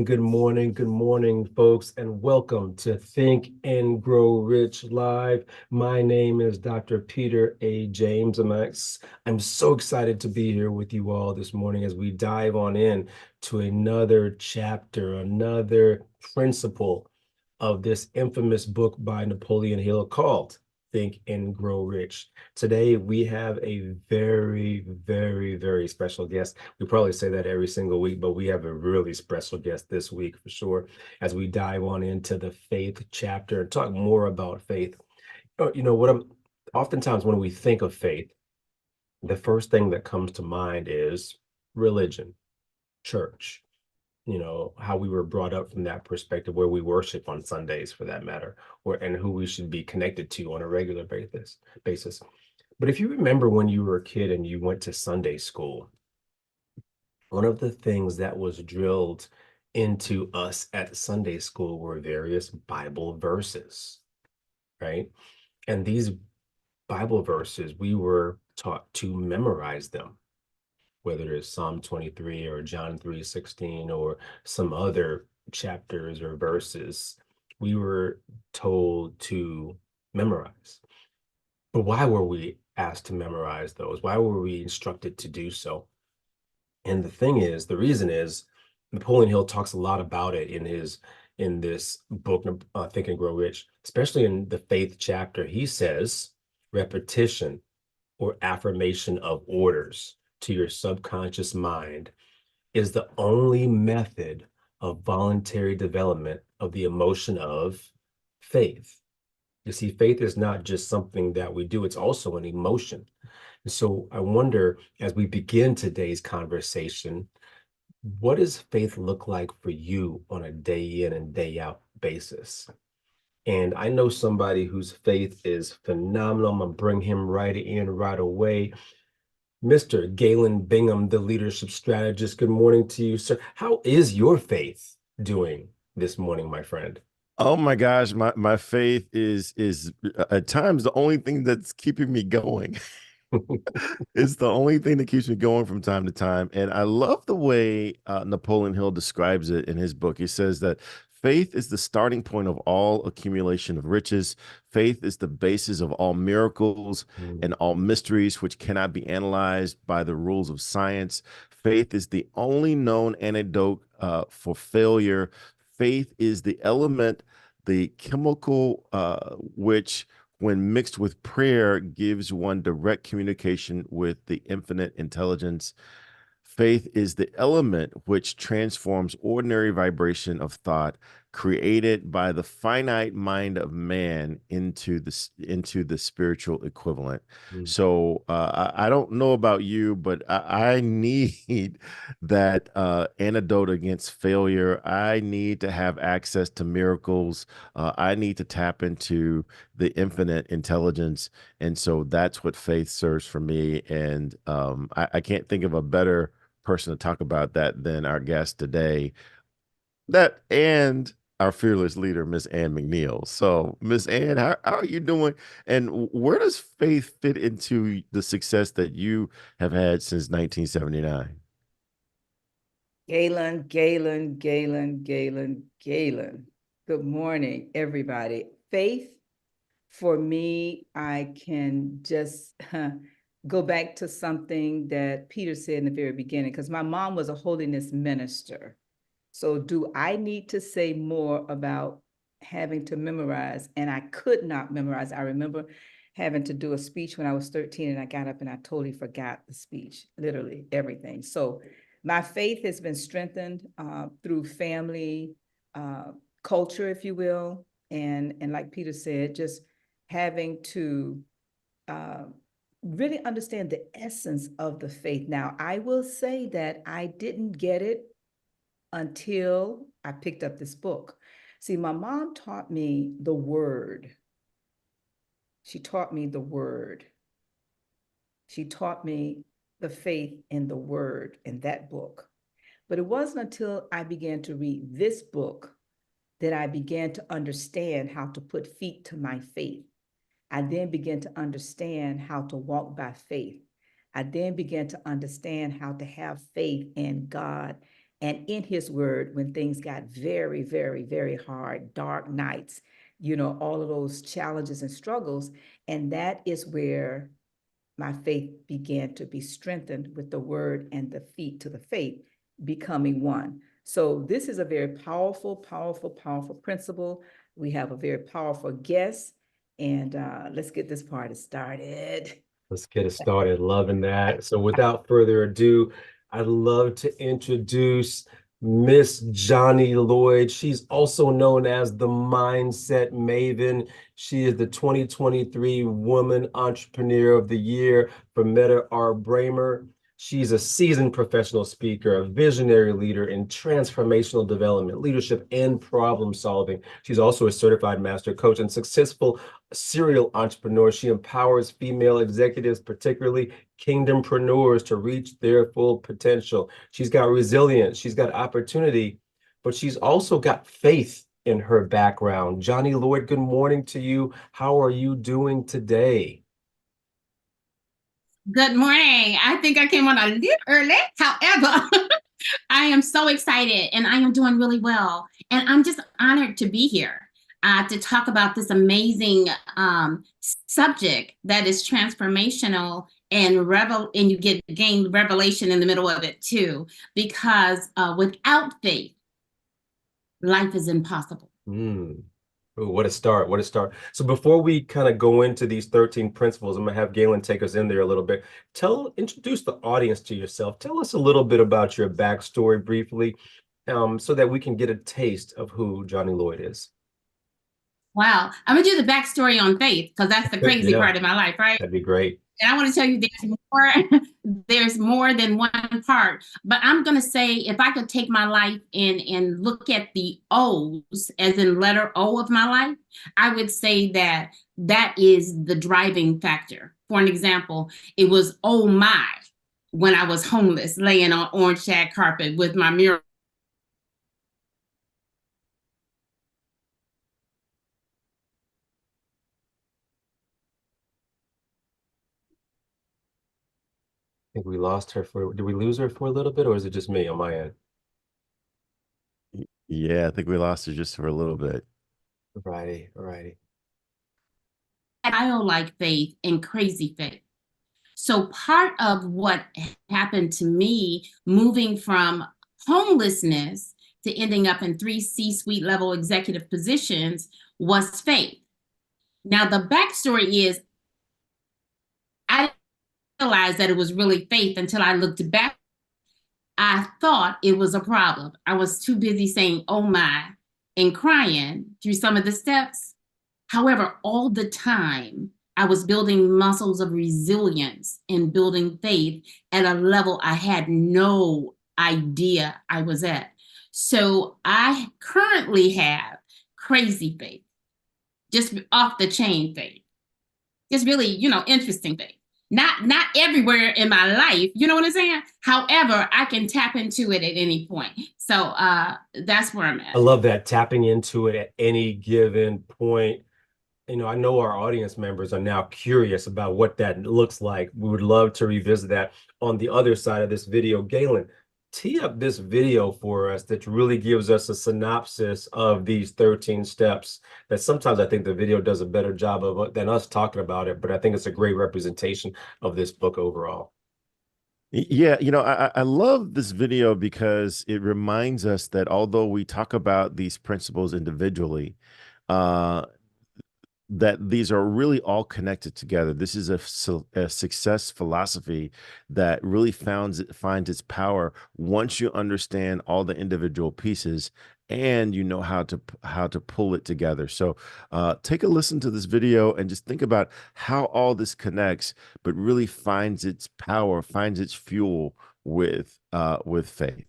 good morning, folks, and welcome to Think and Grow Rich Live. My name is Dr. Peter A. James, and I'm so excited to be here with you all this morning as we dive on in to another chapter, another principle of this infamous book by Napoleon Hill called Think and Grow Rich. Today, we have a very, very, very special guest. We probably say that every single week, but we have a really special guest this week for sure, as we dive on into the faith chapter and talk more about faith. Oftentimes when we think of faith, the first thing that comes to mind is religion, church, how we were brought up from that perspective, where we worship on Sundays for that matter, and who we should be connected to on a regular basis. But if you remember when you were a kid and you went to Sunday school, one of the things that was drilled into us at Sunday school were various Bible verses, right? And these Bible verses, we were taught to memorize them, whether it's Psalm 23 or John 3:16 or some other chapters or verses, we were told to memorize. But why were we asked to memorize those? Why were we instructed to do so? And the reason is, Napoleon Hill talks a lot about it in this book, Think and Grow Rich, especially in the faith chapter. He says repetition or affirmation of orders to your subconscious mind is the only method of voluntary development of the emotion of faith. You see, faith is not just something that we do, it's also an emotion. And so I wonder, as we begin today's conversation, what does faith look like for you on a day in and day out basis? And I know somebody whose faith is phenomenal. I'm going to bring him right in right away. Mr. Galen Bingham, the leadership strategist. Good morning to you, sir. How is your faith doing this morning, my friend? Oh my gosh, my faith is at times the only thing that's keeping me going. It's the only thing that keeps me going from time to time. And I love the way Napoleon Hill describes it in his book. He says that faith is the starting point of all accumulation of riches. Faith is the basis of all miracles and all mysteries which cannot be analyzed by the rules of science. Faith is the only known antidote for failure. Faith is the element, the chemical which when mixed with prayer, gives one direct communication with the infinite intelligence. Faith is the element which transforms ordinary vibration of thought created by the finite mind of man into the spiritual equivalent. Mm. So I don't know about you, but I need that antidote against failure. I need to have access to miracles. I need to tap into the infinite intelligence. And so that's what faith serves for me. And I can't think of a better person to talk about that than our guest today. That and our fearless leader, Miss Ann McNeil. So, Miss Ann, how are you doing? And where does faith fit into the success that you have had since 1979? Galen. Good morning, everybody. Faith, for me, I can just go back to something that Peter said in the very beginning, because my mom was a holiness minister. So do I need to say more about having to memorize? And I could not memorize. I remember having to do a speech when I was 13 and I got up and I totally forgot the speech, literally everything. So my faith has been strengthened through family, culture, if you will. And like Peter said, just having to uh, really understand the essence of the faith. Now, I will say that I didn't get it until I picked up this book. See, my mom taught me the word. She taught me the word. She taught me the faith in the word in that book. But it wasn't until I began to read this book that I began to understand how to put feet to my faith. I then began to understand how to walk by faith. I then began to understand how to have faith in God And in his word, when things got very, very, very hard, dark nights, you know, all of those challenges and struggles. And that is where my faith began to be strengthened with the word and the feet to the faith becoming one. So this is a very powerful, powerful, powerful principle. We have a very powerful guest, and let's get this party started. Let's get it started. Loving that. So without further ado, I'd love to introduce Miss Johnnie Lloyd. She's also known as the Mindset Maven. She is the 2023 Woman Entrepreneur of the Year for Meta R. Bramer. She's a seasoned professional speaker, a visionary leader in transformational development, leadership, and problem solving. She's also a certified master coach and successful serial entrepreneur. She empowers female executives, particularly kingdompreneurs, to reach their full potential. She's got resilience, she's got opportunity, but she's also got faith in her background. Johnnie Lloyd, good morning to you. How are you doing today? Good morning. I think I came on a little early. However, I am so excited and I am doing really well. And I'm just honored to be here to talk about this amazing subject that is transformational and you gain revelation in the middle of it too, because without faith, life is impossible. Ooh, what a start. What a start. So before we kind of go into these 13 principles, I'm going to have Galen take us in there a little bit. Introduce the audience to yourself. Tell us a little bit about your backstory briefly, so that we can get a taste of who Johnnie Lloyd is. Wow. I'm going to do the backstory on faith because that's the crazy part of my life, right? That'd be great. And I want to tell you there's more than one part. But I'm going to say, if I could take my life and look at the O's, as in letter O of my life, I would say that is the driving factor. For an example, it was oh my, when I was homeless, laying on orange shag carpet with my mirror. I think we lost her did we lose her for a little bit, or is it just me on my end? Yeah, I think we lost her just for a little bit. Alrighty. Childlike faith and crazy faith. So part of what happened to me moving from homelessness to ending up in 3 C-suite level executive positions was faith. Now the backstory is I didn't realize that it was really faith until I looked back. I thought it was a problem. I was too busy saying, oh my, and crying through some of the steps. However, all the time, I was building muscles of resilience and building faith at a level I had no idea I was at. So I currently have crazy faith, just off the chain faith. Just really, interesting faith. Not everywhere in my life, you know what I'm saying? However, I can tap into it at any point. So that's where I'm at. I love that, tapping into it at any given point. I know our audience members are now curious about what that looks like. We would love to revisit that on the other side of this video. Galen, tee up this video for us that really gives us a synopsis of these 13 steps that sometimes I think the video does a better job of than us talking about it, but I think it's a great representation of this book overall. Yeah, I love this video because it reminds us that although we talk about these principles individually, that these are really all connected together. This is a success philosophy that really finds its power once you understand all the individual pieces and you know how to pull it together. So take a listen to this video and just think about how all this connects, but really finds its power, finds its fuel with faith.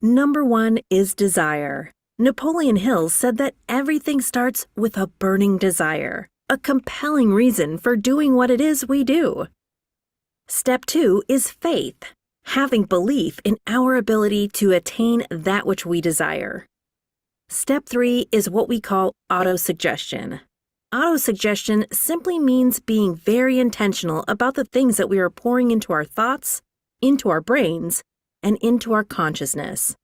Number 1 is desire. Napoleon Hill said that everything starts with a burning desire, a compelling reason for doing what it is we do. Step 2 is faith, having belief in our ability to attain that which we desire. Step 3 is what we call autosuggestion. Autosuggestion simply means being very intentional about the things that we are pouring into our thoughts, into our brains, and into our consciousness.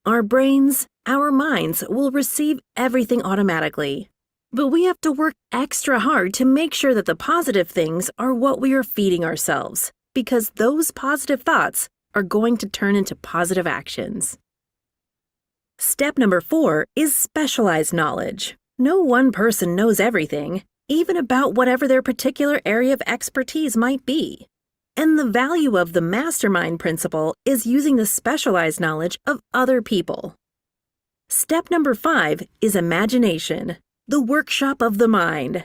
Our brains, our minds will receive everything automatically, but we have to work extra hard to make sure that the positive things are what we are feeding ourselves, because those positive thoughts are going to turn into positive actions. Step number 4 is specialized knowledge. No one person knows everything, even about whatever their particular area of expertise might be. And the value of the mastermind principle is using the specialized knowledge of other people. Step number 5 is imagination, the workshop of the mind.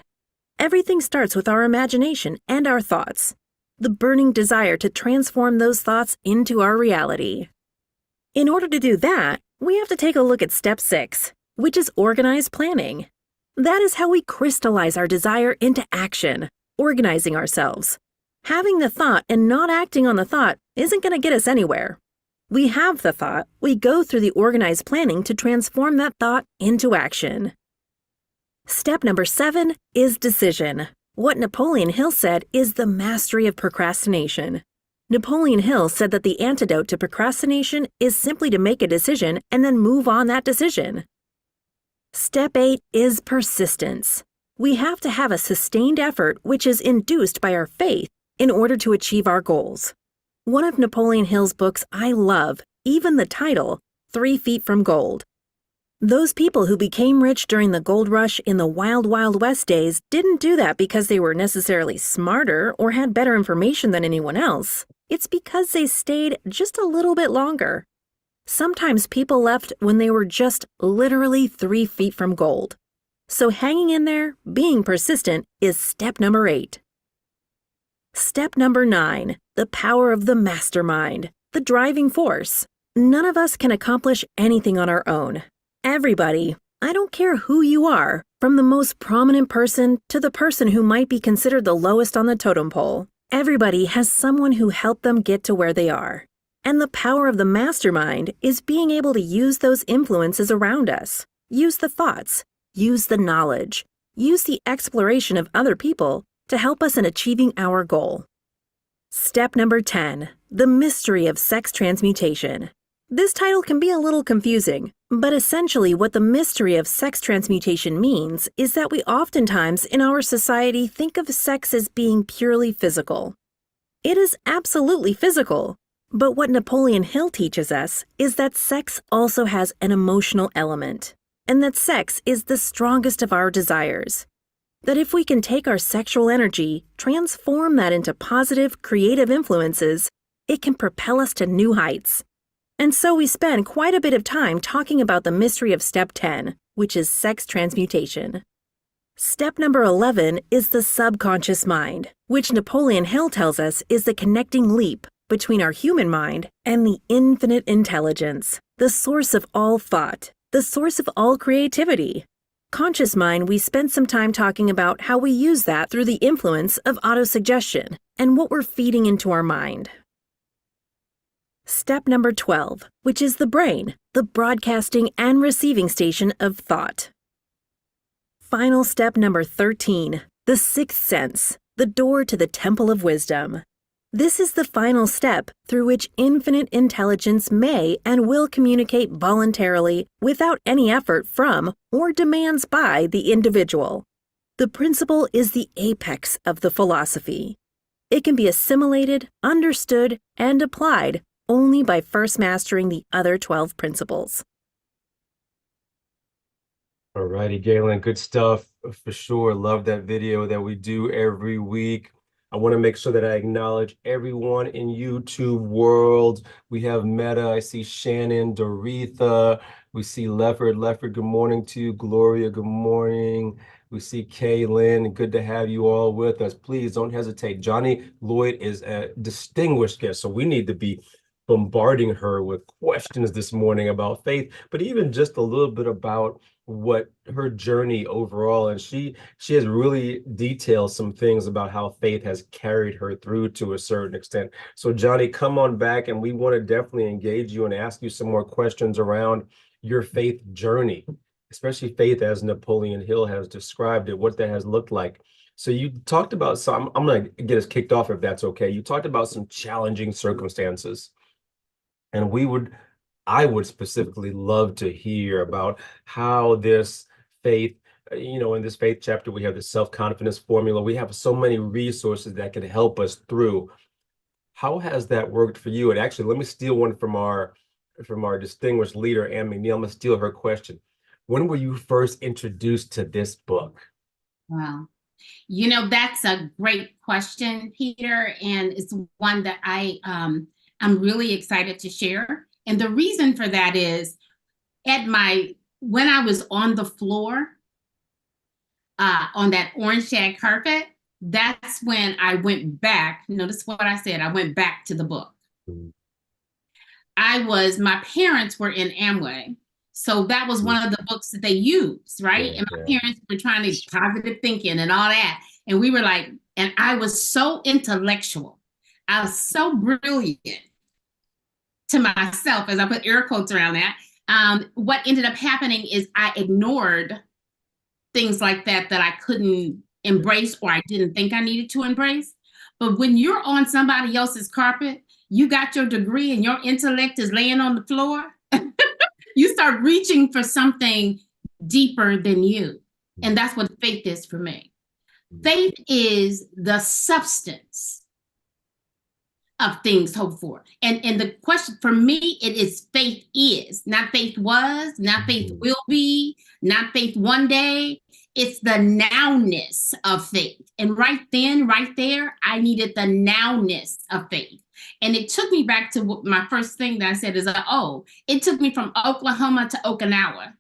Everything starts with our imagination and our thoughts, the burning desire to transform those thoughts into our reality. In order to do that, we have to take a look at step 6, which is organized planning. That is how we crystallize our desire into action, organizing ourselves. Having the thought and not acting on the thought isn't going to get us anywhere. We have the thought, we go through the organized planning to transform that thought into action. Step number 7 is decision. What Napoleon Hill said is the mastery of procrastination. Napoleon Hill said that the antidote to procrastination is simply to make a decision and then move on that decision. Step 8 is persistence. We have to have a sustained effort which is induced by our faith in order to achieve our goals. One of Napoleon Hill's books I love, even the title, 3 Feet from Gold. Those people who became rich during the gold rush in the Wild Wild West days didn't do that because they were necessarily smarter or had better information than anyone else. It's because they stayed just a little bit longer. Sometimes people left when they were just literally 3 feet from gold. So hanging in there, being persistent, is step number 8. Step number 9, the power of the mastermind, the driving force. None of us can accomplish anything on our own. Everybody, I don't care who you are, from the most prominent person to the person who might be considered the lowest on the totem pole, everybody has someone who helped them get to where they are. And the power of the mastermind is being able to use those influences around us, use the thoughts, use the knowledge, use the exploration of other people to help us in achieving our goal. Step number 10, the mystery of sex transmutation. This title can be a little confusing, but essentially what the mystery of sex transmutation means is that we oftentimes in our society think of sex as being purely physical. It is absolutely physical, but what Napoleon Hill teaches us is that sex also has an emotional element, and that sex is the strongest of our desires. That if we can take our sexual energy, transform that into positive, creative influences, it can propel us to new heights. And so we spend quite a bit of time talking about the mystery of step 10, which is sex transmutation. Step number 11 is the subconscious mind, which Napoleon Hill tells us is the connecting leap between our human mind and the infinite intelligence, the source of all thought, the source of all creativity. Conscious mind, we spent some time talking about how we use that through the influence of autosuggestion and what we're feeding into our mind. Step number 12, which is the brain, the broadcasting and receiving station of thought. Final step number 13, the sixth sense, the door to the temple of wisdom. This is the final step through which infinite intelligence may and will communicate voluntarily without any effort from or demands by the individual. The principle is the apex of the philosophy. It can be assimilated, understood, and applied only by first mastering the other 12 principles. All righty, Galen, good stuff for sure. Love that video that we do every week. I want to make sure that I acknowledge everyone in YouTube world. We have Meta, I see Shannon, Doretha, we see Lefford. Lefford, good morning to you. Gloria, good morning. We see Kaylin, good to have you all with us. Please don't hesitate. Johnnie Lloyd is a distinguished guest, so we need to be bombarding her with questions this morning about faith, but even just a little bit about what her journey overall, and she has really detailed some things about how faith has carried her through to a certain extent. So Johnnie, come on back, and we want to definitely engage you and ask you some more questions around your faith journey, especially faith as Napoleon Hill has described it, what that has looked like. So you talked about some, I'm going to get us kicked off if that's okay. You talked about some challenging circumstances, and I would specifically love to hear about how this faith, in this faith chapter, we have the self-confidence formula. We have so many resources that can help us through. How has that worked for you? And actually, let me steal one from our distinguished leader, Ann McNeil. I'm going to steal her question. When were you first introduced to this book? Wow. That's a great question, Peter, and it's one that I'm really excited to share. And the reason for that is when I was on the floor, on that orange shag carpet, that's when I went back. Notice what I said. I went back to the book. Mm-hmm. My parents were in Amway. So that was one of the books that they used, right? And my parents were trying to positive thinking and all that. And we were like, and I was so intellectual. I was so brilliant to myself, as I put air quotes around that. What ended up happening is I ignored things like that I couldn't embrace or I didn't think I needed to embrace. But when you're on somebody else's carpet, you got your degree and your intellect is laying on the floor, you start reaching for something deeper than you. And that's what faith is for me. Faith is the substance of things hoped for. And the question for me, it is faith is, not faith was, not faith will be, not faith one day. It's the nowness of faith. And right there, I needed the nowness of faith. And it took me back to my first thing that I said is, it took me from Oklahoma to Okinawa.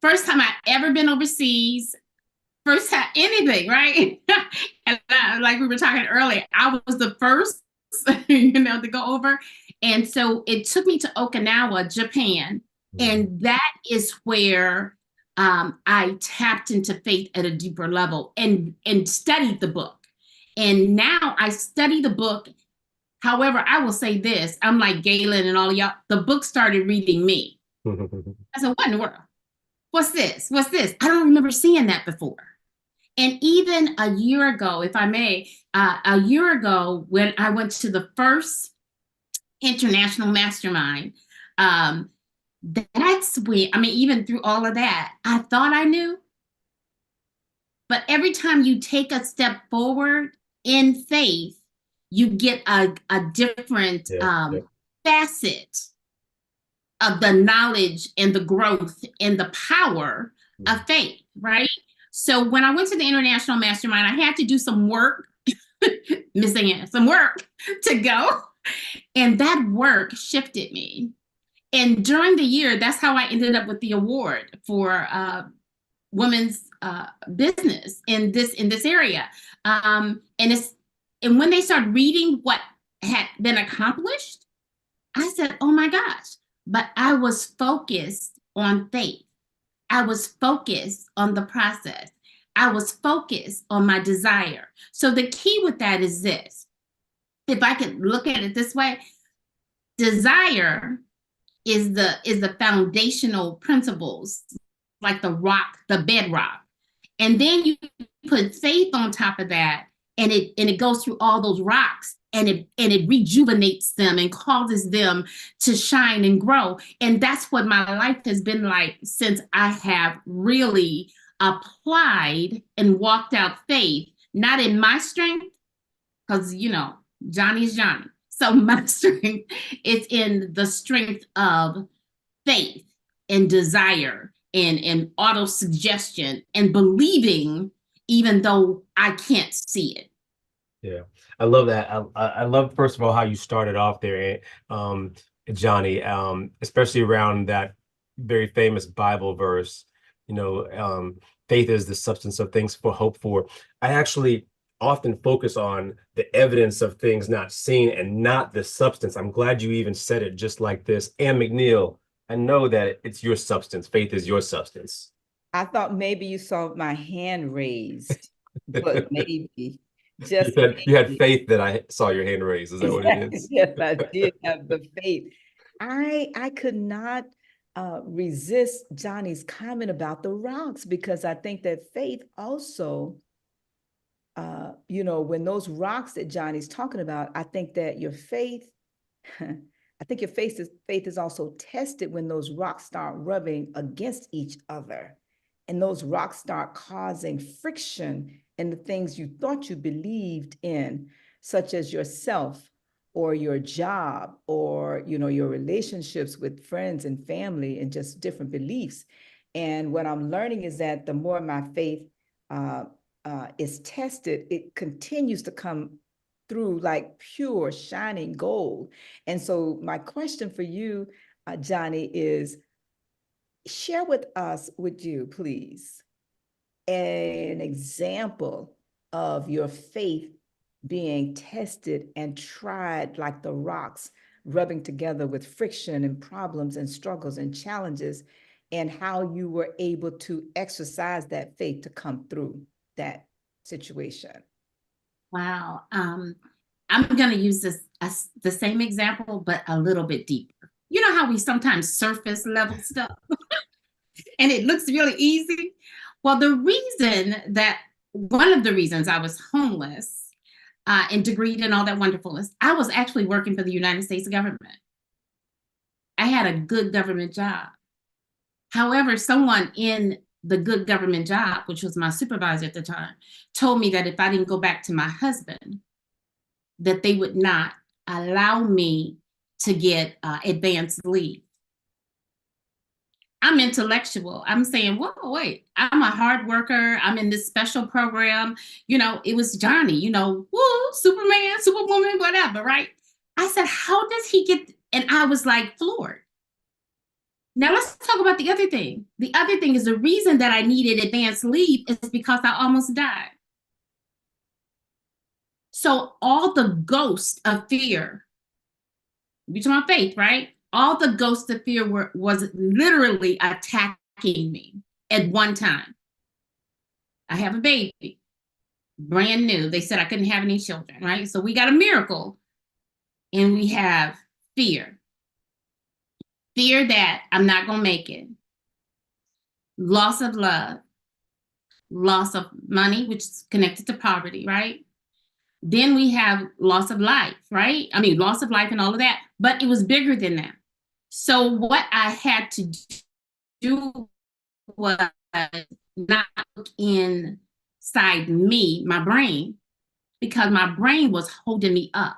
First time I ever been overseas, first time anything, right? And like we were talking earlier, I was the first, to go over. And so it took me to Okinawa, Japan. And that is where I tapped into faith at a deeper level and studied the book. And now I study the book. However, I will say this, I'm like Galen and all of y'all, the book started reading me. I said, what in the world? What's this? What's this? I don't remember seeing that before. And even a year ago, if I may, when I went to the first international mastermind, that's when, even through all of that, I thought I knew. But every time you take a step forward in faith, you get a different facet of the knowledge and the growth and the power of faith, right? So when I went to the International Mastermind, I had to do some work, some work to go. And that work shifted me. And during the year, that's how I ended up with the award for women's business in this area. And when they started reading what had been accomplished, I said, oh my gosh, but I was focused on faith. I was focused on the process. I was focused on my desire. So the key with that is this. If I could look at it this way, desire is the foundational principles, like the rock, the bedrock. And then you put faith on top of that, and it goes through all those rocks, and it rejuvenates them and causes them to shine and grow. And that's what my life has been like since I have really applied and walked out faith, not in my strength, because Johnnie is Johnnie. So my strength is in the strength of faith and desire and auto-suggestion and believing even though I can't see it. Yeah, I love that. I love, first of all, how you started off there, Johnnie, especially around that very famous Bible verse, faith is the substance of things for hope for. I actually often focus on the evidence of things not seen and not the substance. I'm glad you even said it just like this. Ann McNeil, I know that it's your substance. Faith is your substance. I thought maybe you saw my hand raised, but maybe just you had faith that I saw your hand raised. Is that what it is? Yes, I did have the faith. I could not resist Johnnie's comment about the rocks, because I think that faith also you know, when those rocks that Johnny's talking about, I think that your faith, I think your faith is also tested when those rocks start rubbing against each other. And those rocks start causing friction in the things you thought you believed in, such as yourself or your job or, you know, your relationships with friends and family and just different beliefs. And what I'm learning is that the more my faith is tested, it continues to come through like pure shining gold. And so my question for you, Johnnie, is share with us, would you please, an example of your faith being tested and tried like the rocks, rubbing together with friction and problems and struggles and challenges, and how you were able to exercise that faith to come through that situation. Wow. I'm going to use this as the same example, but a little bit deeper. You know how we sometimes surface level stuff and it looks really easy? Well, one of the reasons I was homeless and degreed and all that wonderfulness, I was actually working for the United States government. I had a good government job. However, someone in the good government job, which was my supervisor at the time, told me that if I didn't go back to my husband, that they would not allow me to get advanced leave. I'm intellectual. I'm saying, whoa, wait, I'm a hard worker. I'm in this special program. You know, it was Johnnie, you know, woo, Superman, Superwoman, whatever, right? I said, how does he get, and I was like floored. Now let's talk about the other thing. The other thing is the reason that I needed advanced leave is because I almost died. So all the ghosts of fear, we talk about faith, right? All the ghosts of fear was literally attacking me at one time. I have a baby, brand new. They said I couldn't have any children, right? So we got a miracle and we have fear. Fear that I'm not going to make it. Loss of love. Loss of money, which is connected to poverty, right? Then we have loss of life, right? I mean, loss of life and all of that, but it was bigger than that. So what I had to do was not look inside me, my brain, because my brain was holding me up.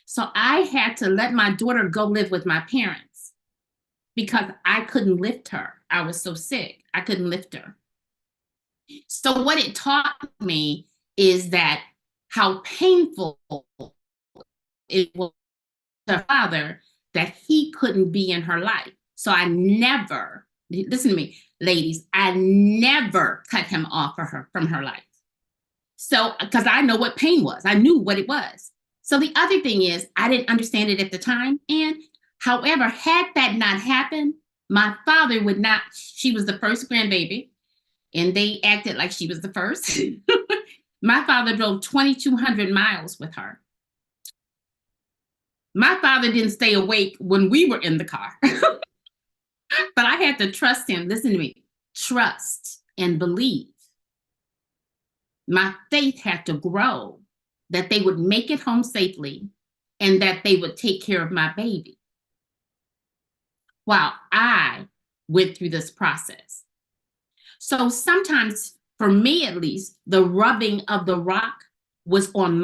So I had to let my daughter go live with my parents because I couldn't lift her. I was so sick, I couldn't lift her. So what it taught me is that how painful it was to her father that he couldn't be in her life. So I never, listen to me, ladies, I never cut him off from her life. So, because I know what pain was, I knew what it was. So the other thing is, I didn't understand it at the time. And however, had that not happened, my father would not, she was the first grandbaby, and they acted like she was the first. My father drove 2,200 miles with her. My father didn't stay awake when we were in the car. But I had to trust him. Listen to me. Trust and believe. My faith had to grow that they would make it home safely and that they would take care of my baby while I went through this process. So sometimes, for me at least, the rubbing of the rock was on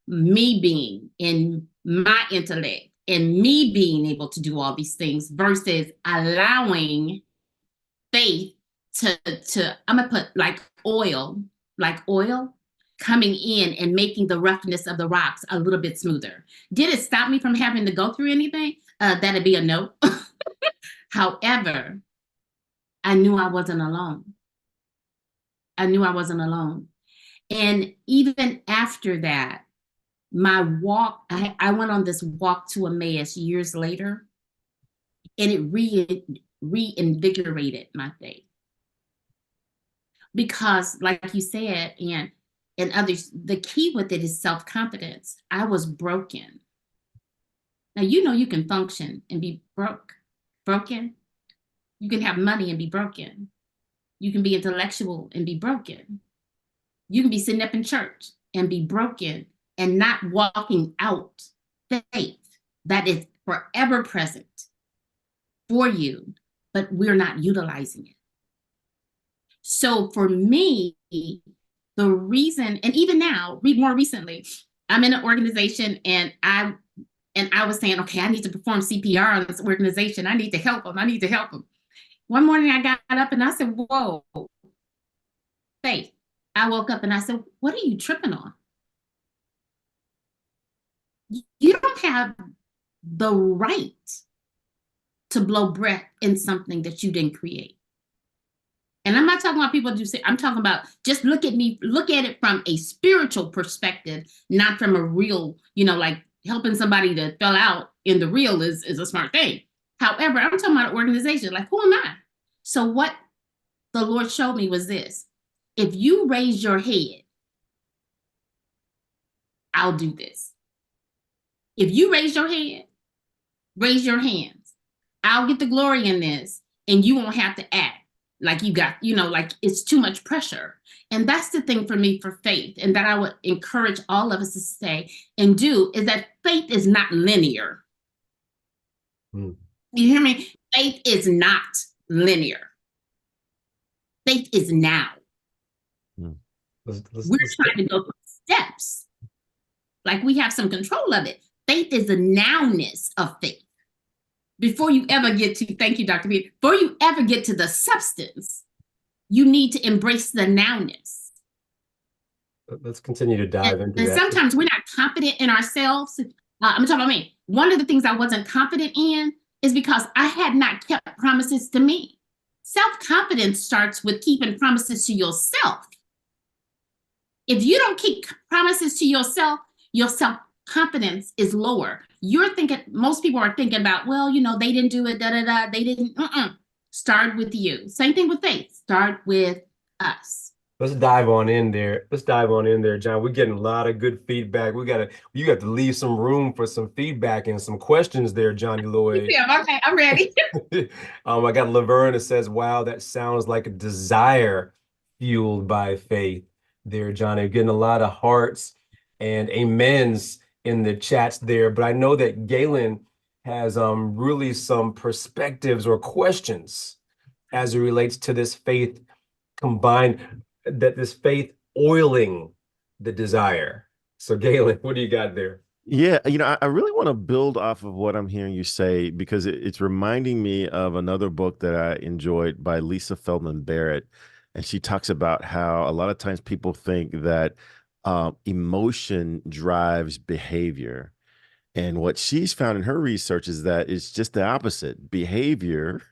me being in my intellect and me being able to do all these things versus allowing faith to I'm gonna put like oil coming in and making the roughness of the rocks a little bit smoother. Did it stop me from having to go through anything? That'd be a no. However, I knew I wasn't alone. I knew I wasn't alone. And even after that, my walk, I went on this walk to Emmaus years later, and it reinvigorated my faith. Because like you said, and others, the key with it is self-confidence. I was broken. Now, you know, you can function and be broken. You can have money and be broken. You can be intellectual and be broken. You can be sitting up in church and be broken and not walking out faith that is forever present for you, but we're not utilizing it. So for me, the reason, and even now, more recently, I'm in an organization and I was saying, okay, I need to perform CPR on this organization. I need to help them. I need to help them. One morning I got up and I said, whoa, faith. I woke up and I said, what are you tripping on? You don't have the right to blow breath in something that you didn't create. And I'm not talking about people do say, I'm talking about just look at it from a spiritual perspective, not from a real, like helping somebody that fell out in the real is a smart thing. However, I'm talking about an organization, like who am I? So what the Lord showed me was this: if you raise your head, I'll do this. If you raise your head, raise your hands, I'll get the glory in this, and you won't have to act like you got, like it's too much pressure. And that's the thing for me for faith, and that I would encourage all of us to say and do, is that faith is not linear. You hear me? Faith is not linear. Faith is now. We're trying to go through steps. Like we have some control of it. Faith is the nowness of faith. Before you ever get to, thank you, Dr. B, before you ever get to the substance, you need to embrace the nowness. Let's continue to dive into and that. Sometimes we're not confident in ourselves. I'm talking about me. One of the things I wasn't confident in is because I had not kept promises to me. Self-confidence starts with keeping promises to yourself. If you don't keep promises to yourself, your self-confidence is lower. You're thinking, most people are thinking about, well, they didn't do it, they didn't. Start with you. Same thing with faith. Start with us. Let's dive on in there. John. We're getting a lot of good feedback. You got to leave some room for some feedback and some questions there, Johnny Lloyd. Yeah, okay, I'm ready. I got Laverne that says, wow, that sounds like a desire fueled by faith there, Johnny. Getting a lot of hearts and amens in the chats there. But I know that Galen has really some perspectives or questions as it relates to this faith combined, that this faith oiling the desire. So Galen, what do you got there? Yeah, I really want to build off of what I'm hearing you say, because it's reminding me of another book that I enjoyed by Lisa Feldman Barrett. And she talks about how a lot of times people think that emotion drives behavior. And what she's found in her research is that it's just the opposite. Behavior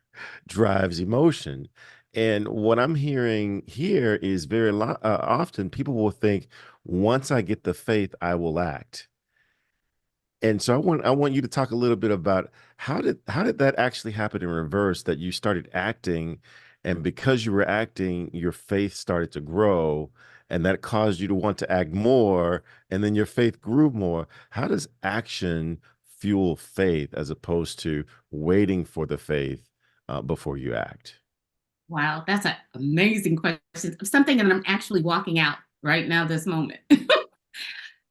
drives emotion. And what I'm hearing here is very often people will think, once I get the faith, I will act. And so I want you to talk a little bit about how did that actually happen in reverse, that you started acting, and because you were acting, your faith started to grow, and that caused you to want to act more, and then your faith grew more. How does action fuel faith as opposed to waiting for the faith before you act? Wow, that's an amazing question. Something that I'm actually walking out right now, this moment.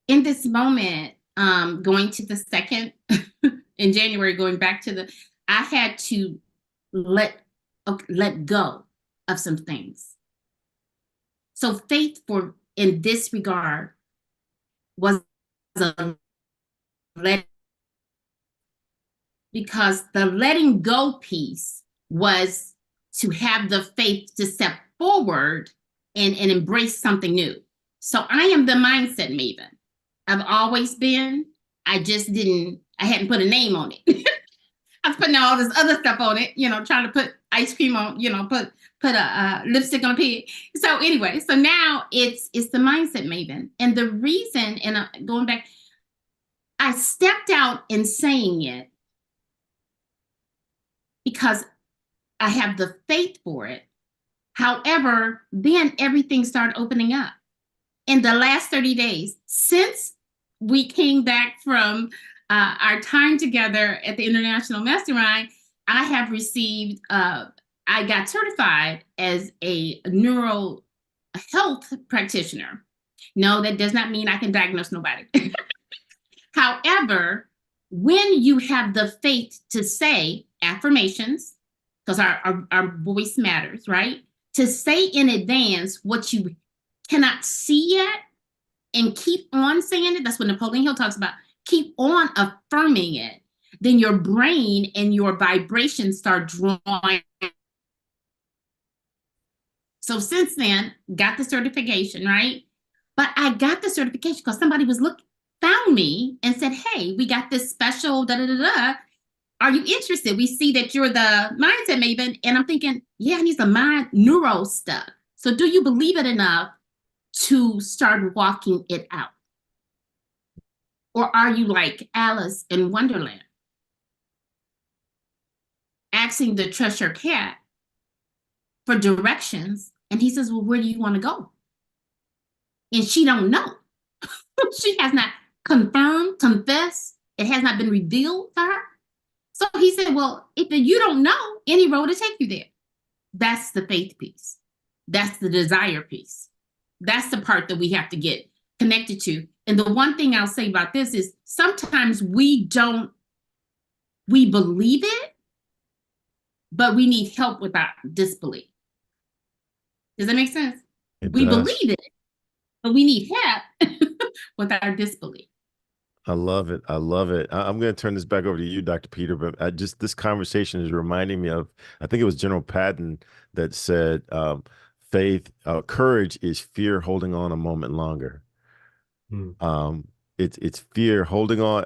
In this moment, going to the second in January, going back to I had to let go of some things. So faith in this regard was a because the letting go piece was to have the faith to step forward and embrace something new. So I am the mindset maven. I've always been. I hadn't put a name on it. I was putting all this other stuff on it, trying to put ice cream on, put a lipstick on a pig. So anyway, so now it's the mindset maven. And the reason, and going back, I stepped out in saying it because I have the faith for it. However, then everything started opening up. In the last 30 days, since we came back from our time together at the International Mastermind, I have received, I got certified as a neuro a health practitioner. No, that does not mean I can diagnose nobody. However, when you have the faith to say affirmations, because our voice matters, right? To say in advance what you cannot see yet and keep on saying it, that's what Napoleon Hill talks about, keep on affirming it, then your brain and your vibrations start drawing. So since then, got the certification, right? But I got the certification because somebody found me and said, hey, we got this special da-da-da-da. Are you interested? We see that you're the mindset maven. And I'm thinking, yeah, I need some mind neuro stuff. So do you believe it enough to start walking it out? Or are you like Alice in Wonderland, asking the Cheshire Cat for directions? And he says, well, where do you want to go? And she don't know. She has not confirmed, confessed. It has not been revealed to her. So he said, well, if you don't know, any road will take you there. That's the faith piece. That's the desire piece. That's the part that we have to get connected to. And the one thing I'll say about this is sometimes we believe it, but we need help with our disbelief. Does that make sense? We believe it, but we need help with our disbelief. I love it. I love it. I'm going to turn this back over to you, Dr. Peter, but this conversation is reminding me of, I think it was General Patton that said, courage is fear holding on a moment longer. It's fear holding on.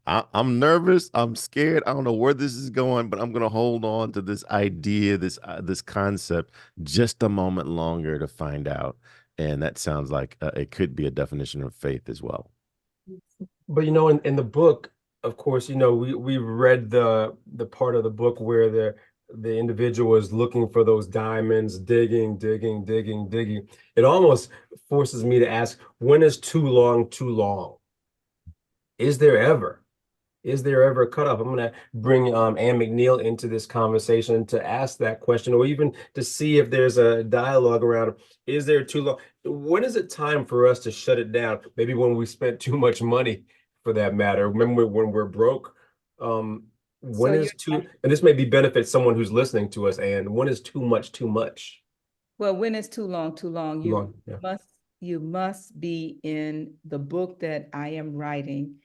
I'm nervous. I'm scared. I don't know where this is going, but I'm going to hold on to this idea, this concept, just a moment longer to find out. And that sounds like it could be a definition of faith as well. But in the book, of course, we read the part of the book where the individual is looking for those diamonds, digging. It almost forces me to ask, when is too long too long? Is there ever a cutoff? I'm going to bring Ann McNeil into this conversation to ask that question, or even to see if there's a dialogue around, is there too long? When is it time for us to shut it down? Maybe when we spent too much money, for that matter. Remember when we're broke? When is too, and this may benefit someone who's listening to us, and when is too much too much? Well, when is too long too long? You must be in the book that I am writing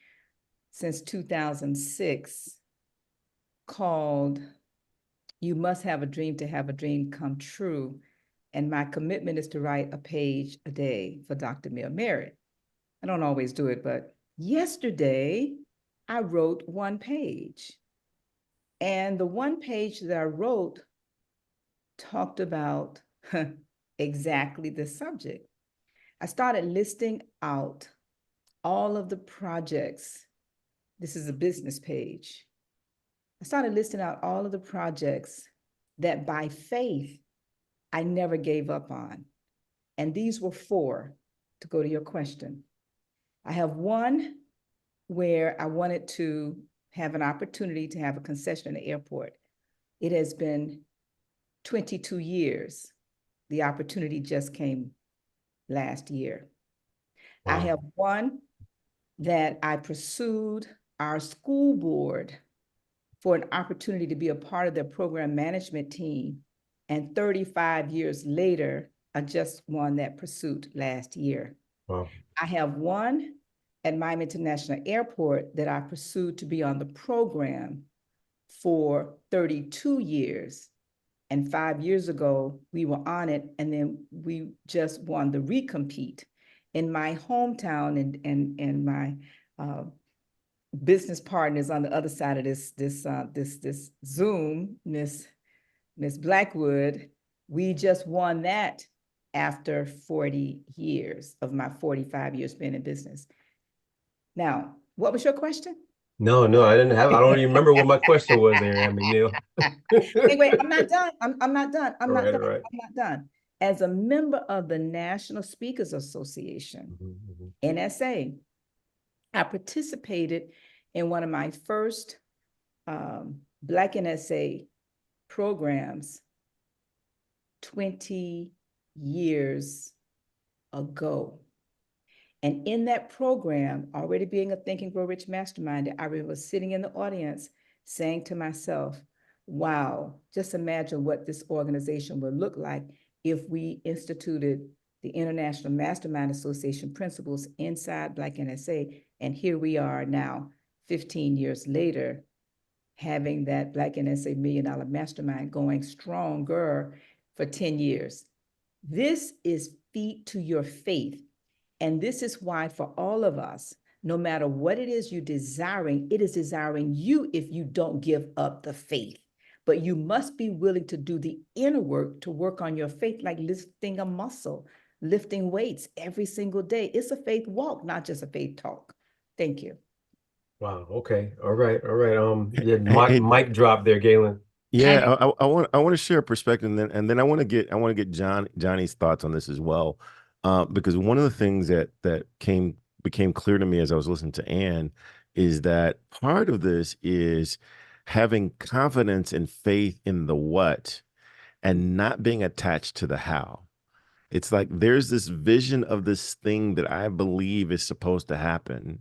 since 2006, called You Must Have a Dream to Have a Dream Come True. And my commitment is to write a page a day for Dr. Mill Merritt. I don't always do it, but yesterday I wrote one page. And the one page that I wrote talked about exactly this subject. I started listing out all of the projects. This is a business page. I started listing out all of the projects that by faith I never gave up on. And these were 4, to go to your question. I have one where I wanted to have an opportunity to have a concession in the airport. It has been 22 years. The opportunity just came last year. Wow. I have one that I pursued our school board for an opportunity to be a part of their program management team. And 35 years later, I just won that pursuit last year. Wow. I have one at Miami International Airport that I pursued to be on the program for 32 years. And 5 years ago, we were on it, and then we just won the recompete. In my hometown, and my business partners on the other side of this Zoom, Miss Blackwood, we just won that after 40 years of my 45 years being in business. Now, what was your question? No, I don't even remember what my question was there, Ann McNeil. Anyway, I'm not done. I'm not done. I'm not done. Right. I'm not done. As a member of the National Speakers Association, NSA, I participated in one of my first Black NSA programs 20 years ago. And in that program, already being a Think and Grow Rich Mastermind, I remember sitting in the audience saying to myself, wow, just imagine what this organization would look like if we instituted the International Mastermind Association principles inside Black NSA. And here we are now, 15 years later, having that Black NSA $1 Million Mastermind going stronger for 10 years. This is feet to your faith. And this is why for all of us, no matter what it is you're desiring, it is desiring you if you don't give up the faith. But you must be willing to do the inner work to work on your faith, like lifting a muscle, lifting weights every single day. It's a faith walk, not just a faith talk. Thank you. Wow. Okay. All right. All right. Yeah, Hey, mic drop there, Galen. yeah, I want to share a perspective, and then I want to get Johnny's thoughts on this as well, because one of the things that became clear to me as I was listening to Ann is that part of this is having confidence and faith in the what and not being attached to the how. It's like there's this vision of this thing that I believe is supposed to happen.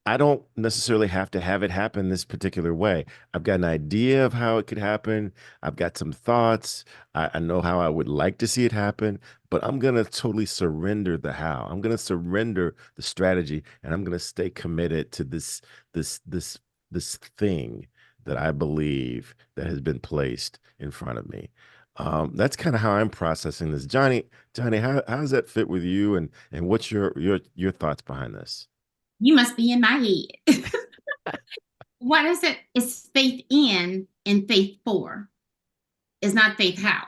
I don't necessarily have to have it happen this particular way. I've got an idea of how it could happen. I've got some thoughts. I know how I would like to see it happen, but I'm going to totally surrender the how. I'm going to surrender the strategy, and I'm going to stay committed to this thing that I believe that has been placed in front of me. That's kind of how I'm processing this. Johnny, how does that fit with you, and what's your thoughts behind this? You must be in my head. What is it? It's faith in and faith for. It's not faith how.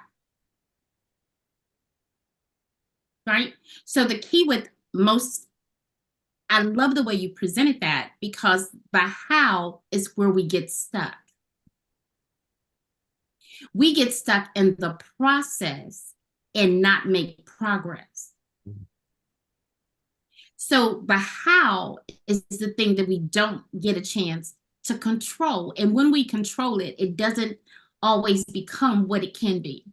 Right? So the key with most, I love the way you presented that, because the how is where we get stuck. We get stuck in the process and not make progress. So the how is the thing that we don't get a chance to control. And when we control it, it doesn't always become what it can be.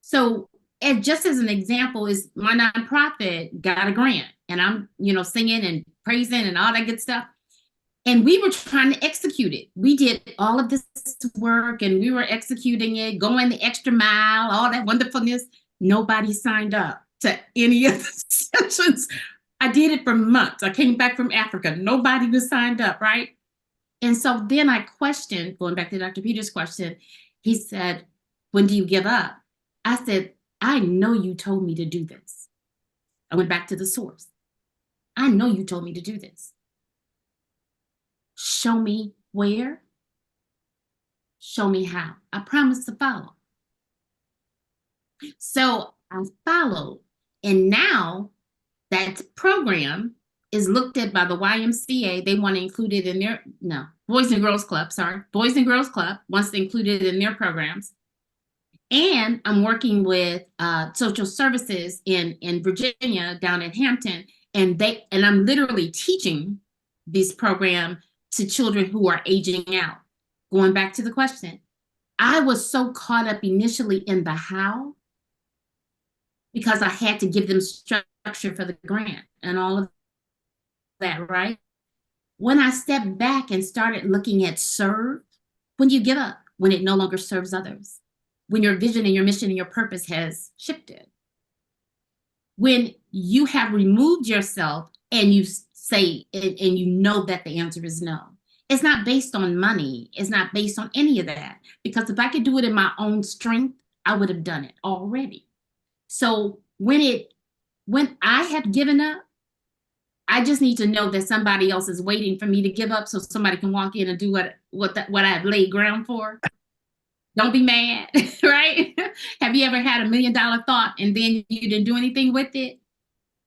So, and just as an example, is my nonprofit got a grant, and I'm, singing and praising and all that good stuff. And we were trying to execute it. We did all of this work and we were executing it, going the extra mile, all that wonderfulness. Nobody signed up to any of the sessions. I did it for months. I came back from Africa. Nobody was signed up, right? And so then I questioned, going back to Dr. Peter's question, he said, when do you give up? I said, I know you told me to do this. I went back to the source. I know you told me to do this. Show me where. Show me how. I promise to follow. So I followed. And now that program is looked at by the YMCA. They want to include it in their, Boys and Girls Club wants to include it in their programs. And I'm working with social services in Virginia, down at Hampton, and I'm literally teaching this program to children who are aging out. Going back to the question, I was so caught up initially in the how, because I had to give them structure for the grant and all of that, right? When I stepped back and started looking at serve, when you give up, when it no longer serves others, when your vision and your mission and your purpose has shifted, when you have removed yourself and you say, and you know that the answer is no. It's not based on money. It's not based on any of that. Because if I could do it in my own strength, I would have done it already. So when I have given up, I just need to know that somebody else is waiting for me to give up, so somebody can walk in and do what I've laid ground for. Don't be mad, right? Have you ever had $1 million thought and then you didn't do anything with it?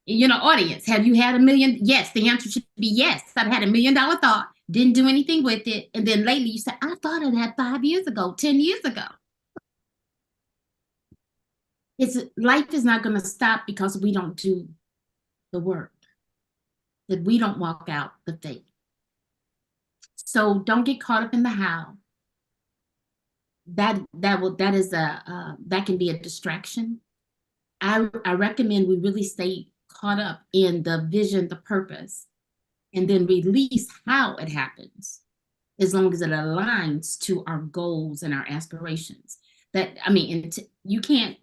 Audience, have you had $1 million? Yes, the answer should be yes. I've had $1 million thought, didn't do anything with it. And then lately you said, I thought of that 5 years ago, 10 years ago. Life is not going to stop because we don't do the work, that we don't walk out the faith. So don't get caught up in the how. That can be a distraction. I recommend we really stay caught up in the vision, the purpose, and then release how it happens, as long as it aligns to our goals and our aspirations. That, I mean, you can't,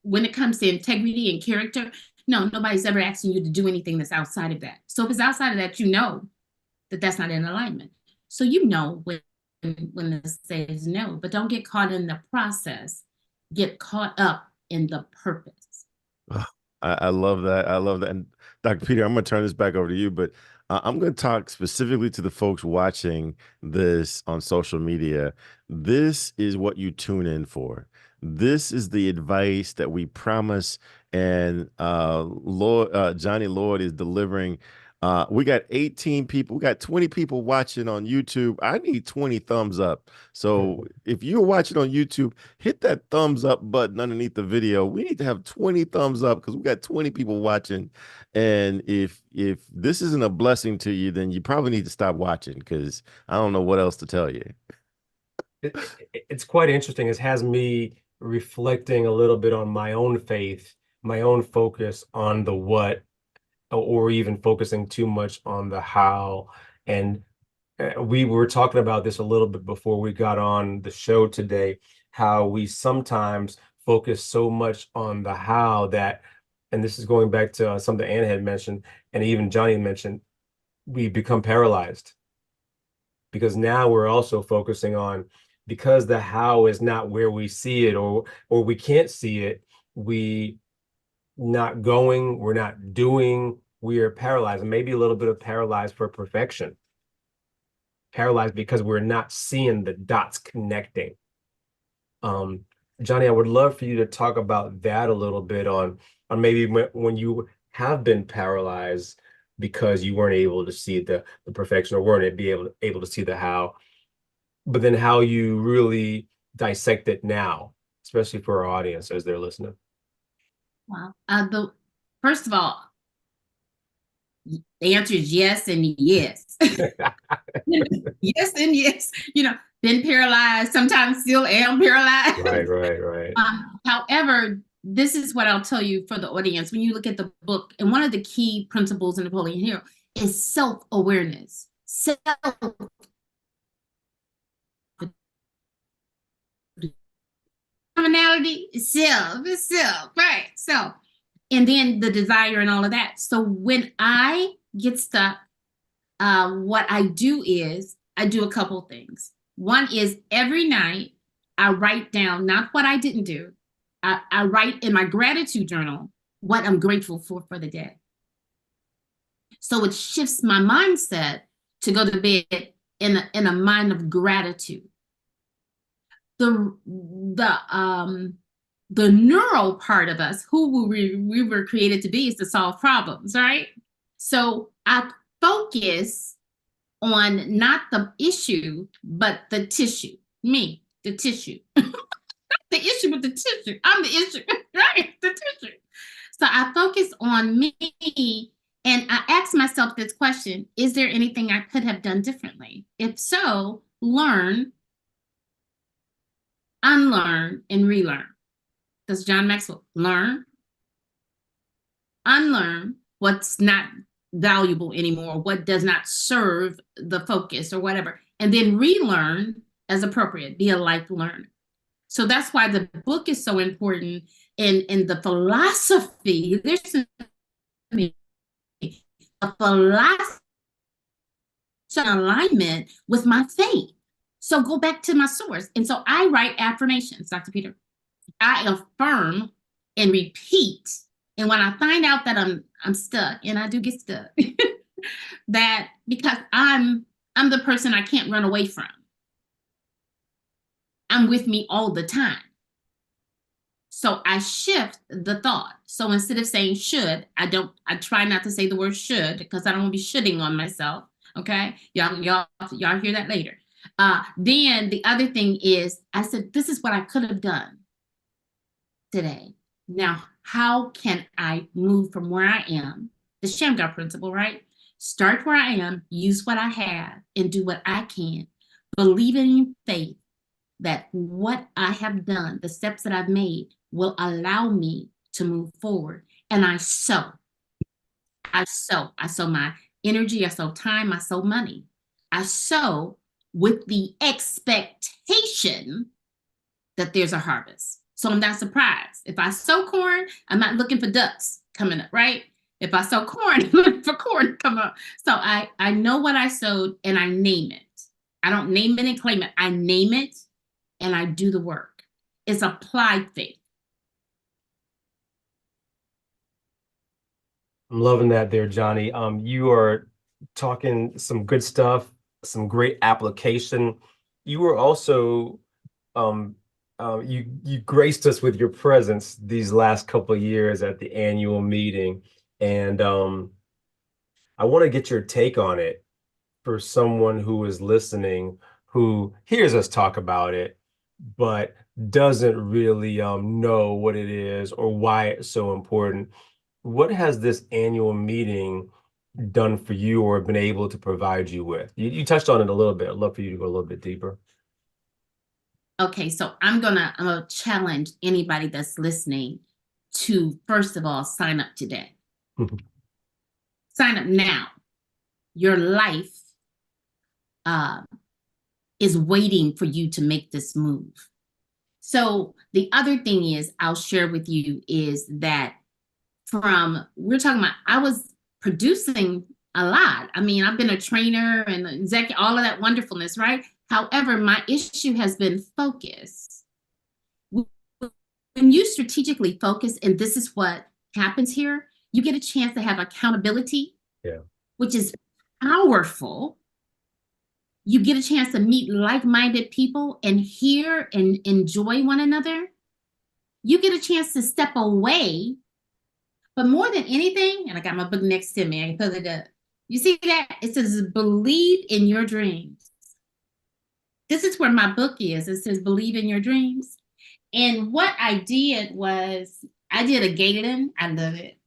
when it comes to integrity and character, no, nobody's ever asking you to do anything that's outside of that. So if it's outside of that, you know that that's not in alignment. So you know when it says no, but don't get caught in the process. Get caught up in the purpose. I love that. I love that. And Dr. Peter, I'm going to turn this back over to you, but I'm going to talk specifically to the folks watching this on social media. This is what you tune in for. This is the advice that we promise. And Johnnie Lloyd is delivering. We got 18 people. We got 20 people watching on YouTube. I need 20 thumbs up. So if you're watching on YouTube, hit that thumbs up button underneath the video. We need to have 20 thumbs up because we got 20 people watching. And if this isn't a blessing to you, then you probably need to stop watching, because I don't know what else to tell you. It's quite interesting. It has me reflecting a little bit on my own faith, my own focus on the what, or even focusing too much on the how. And we were talking about this a little bit before we got on the show today, how we sometimes focus so much on the how that, and this is going back to something Anna had mentioned, and even Johnnie mentioned, we become paralyzed. Because now we're also focusing on, because the how is not where we see it, or we can't see it, we not going, we're not doing, we are paralyzed, and maybe a little bit of paralyzed for perfection. Paralyzed because we're not seeing the dots connecting. Johnnie, I would love for you to talk about that a little bit on maybe when you have been paralyzed because you weren't able to see the perfection, or weren't able to see the how, but then how you really dissect it now, especially for our audience as they're listening. Wow. First of all, the answer is yes and yes. Yes and yes. Been paralyzed, sometimes still am paralyzed. Right. However, this is what I'll tell you for the audience. When you look at the book, and one of the key principles in Napoleon Hill is self-awareness. Commonality, self, right? So, and then the desire and all of that. So when I get stuck, what I do is I do a couple things. One is every night I write down not what I didn't do. I write in my gratitude journal what I'm grateful for the day. So it shifts my mindset to go to bed in a mind of gratitude. The neural part of us, who we were created to be, is to solve problems, right? So I focus on not the issue, but the tissue. Me, the tissue. The issue with the tissue. I'm the issue, right? The tissue. So I focus on me, and I ask myself this question: is there anything I could have done differently? If so, learn, unlearn, and relearn. That's John Maxwell. Learn, unlearn what's not valuable anymore, what does not serve the focus or whatever, and then relearn as appropriate. Be a life learner. So that's why the book is so important in the philosophy. There's a philosophy in alignment with my faith. So go back to my source. And so I write affirmations, Dr. Peter. I affirm and repeat. And when I find out that I'm stuck, and I do get stuck, that because I'm the person I can't run away from. I'm with me all the time. So I shift the thought. So instead of saying should, I try not to say the word should, because I don't want to be shitting on myself. Okay. Y'all hear that later. Then the other thing is, I said, this is what I could have done today. Now, how can I move from where I am? The Shamgar principle, right? Start where I am, use what I have, and do what I can. Believe in faith that what I have done, the steps that I've made, will allow me to move forward. And I sow my energy, I sow time, I sow money. I sow with the expectation that there's a harvest. So I'm not surprised. If I sow corn, I'm not looking for ducks coming up, right? If I sow corn, I'm looking for corn to come up. So I know what I sowed and I name it. I don't name it and claim it. I name it and I do the work. It's applied faith. I'm loving that there, Johnnie. You are talking some good stuff, some great application. You were also you graced us with your presence these last couple of years at the annual meeting, and I want to get your take on it for someone who is listening, who hears us talk about it, but doesn't really know what it is or why it's so important. What has this annual meeting done for you or been able to provide you with? You touched on it a little bit. I'd love for you to go a little bit deeper. Okay, so I'm gonna challenge anybody that's listening to, first of all, sign up today. Sign up now. Your life is waiting for you to make this move. So the other thing is, I'll share with you is that we're talking about, I was producing a lot. I mean, I've been a trainer and executive, all of that wonderfulness, right? However, my issue has been focus. When you strategically focus, and this is what happens here, you get a chance to have accountability, which is powerful. You get a chance to meet like-minded people and hear and enjoy one another. You get a chance to step away. But more than anything, and I got my book next to me, I can pull it up. You see that? It says, believe in your dreams. This is where my book is. It says, believe in your dreams. And what I did was, I did a Galen. I love it.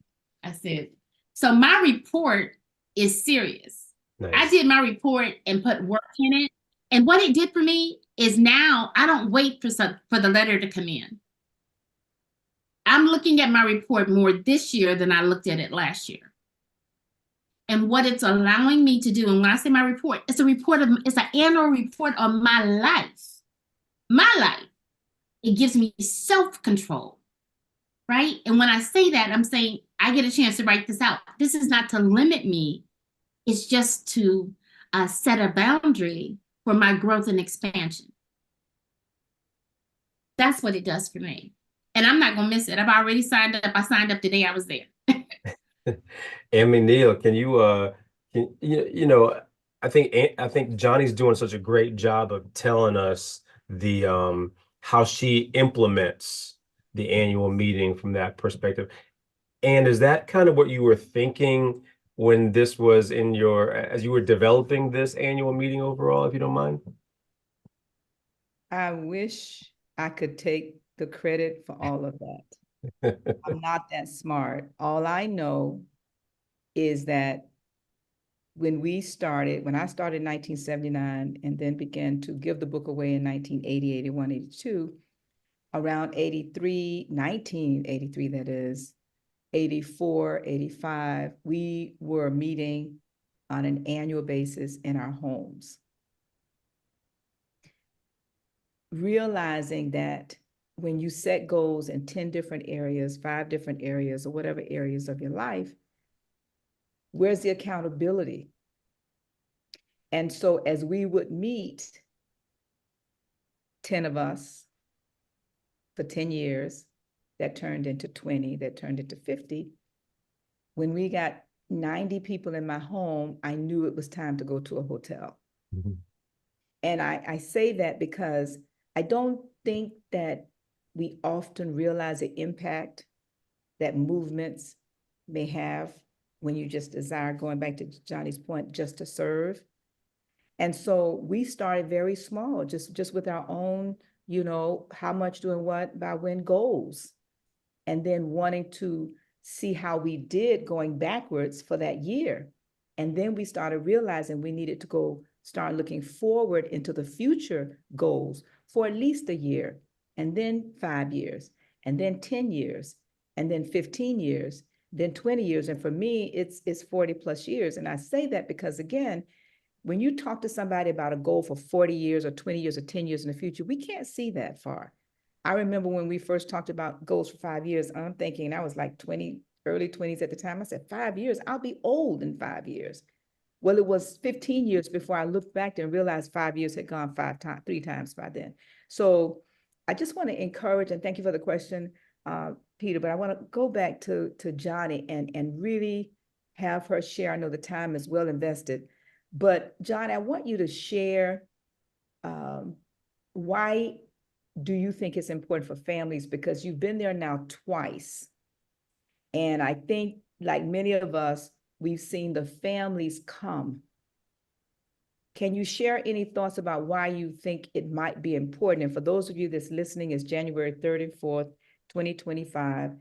I said, so my report is serious. Nice. I did my report and put work in it. And what it did for me is now I don't wait for the letter to come in. I'm looking at my report more this year than I looked at it last year. And what it's allowing me to do, and when I say my report, it's an annual report on my life. My life. It gives me self-control, right? And when I say that, I'm saying I get a chance to write this out. This is not to limit me. It's just to set a boundary for my growth and expansion. That's what it does for me. And I'm not going to miss it. I've already signed up. I signed up the day I was there. Amy Neal, can you, I think Johnnie's doing such a great job of telling us the how she implements the annual meeting from that perspective. And is that kind of what you were thinking when this was as you were developing this annual meeting overall, if you don't mind? I wish I could take the credit for all of that. I'm not that smart. All I know is that when I started in 1979 and then began to give the book away in 1980, 81, 82, around 1983, that is, 84, 85, we were meeting on an annual basis in our homes. Realizing that when you set goals in 10 different areas, 5 different areas, or whatever areas of your life, where's the accountability? And so as we would meet, 10 of us for 10 years, that turned into 20, that turned into 50. When we got 90 people in my home, I knew it was time to go to a hotel. Mm-hmm. And I say that because I don't think that we often realize the impact that movements may have when you just desire, going back to Johnnie's point, just to serve. And so we started very small, just with our own, how much doing what by when goals. And then wanting to see how we did going backwards for that year. And then we started realizing we needed to start looking forward into the future goals for at least a year, and then 5 years, and then 10 years. and then 15 years, then 20 years. And for me, it's 40 plus years. And I say that because, again, when you talk to somebody about a goal for 40 years or 20 years or 10 years in the future, we can't see that far. I remember when we first talked about goals for 5 years, I'm thinking, I was like 20, early 20s at the time. I said, 5 years, I'll be old in 5 years. Well, it was 15 years before I looked back and realized 5 years had gone 3 times by then. So I just want to encourage, and thank you for the question, Peter, but I want to go back to Johnnie and really have her share. I know the time is well invested, but Johnnie, I want you to share why do you think it's important for families? Because you've been there now twice. And I think, like many of us, we've seen the families come. Can you share any thoughts about why you think it might be important? And for those of you that's listening, it's January 3rd and 4th, 2025.